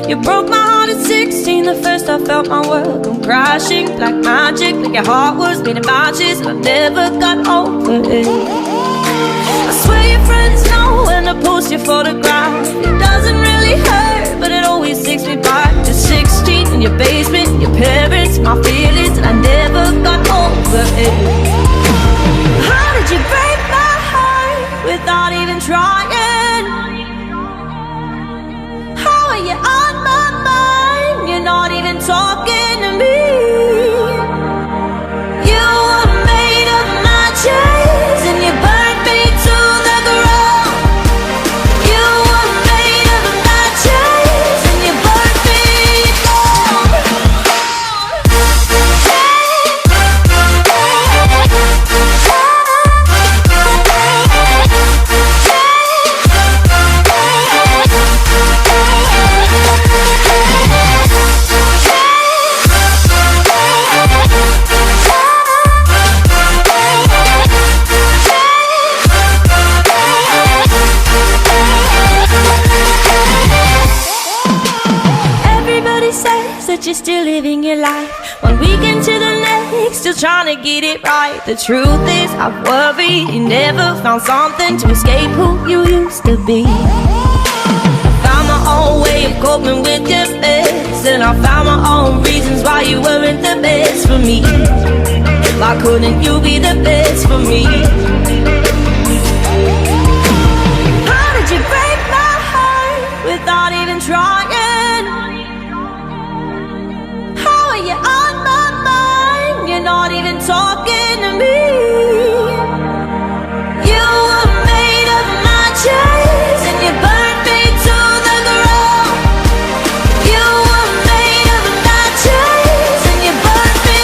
You broke my heart at 16, the first I felt my world come crashing. Like magic, like your heart was made of matches, and I never got over it. I swear your friends know when I post your photograph. It doesn't really hurt, but it always takes me back to 16 in your basement, your parents, my feelings, and I never got over it. How did you break my heart without even trying? How are you on my mind? You're not even talking to me. You were made of matches and you burned me to the ground. You were made of matches and you burned me down. You're still living your life, one weekend to the next, still trying to get it right. The truth is, I worry you never found something to escape who you used to be. I found my own way of coping with your mess, and I found my own reasons why you weren't the best for me. Why couldn't you be the best for me? How did you break my heart without even trying? You're on my mind, you're not even talking to me. You were made of matches and you burned me to the ground. You were made of matches and you burned me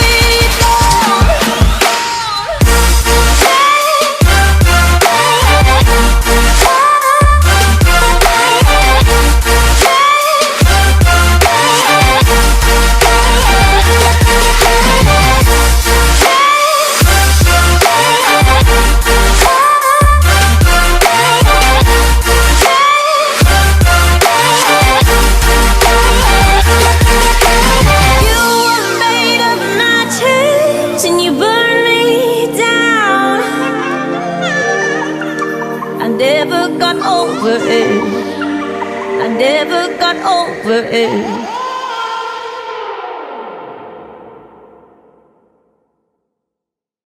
down. I never got over it.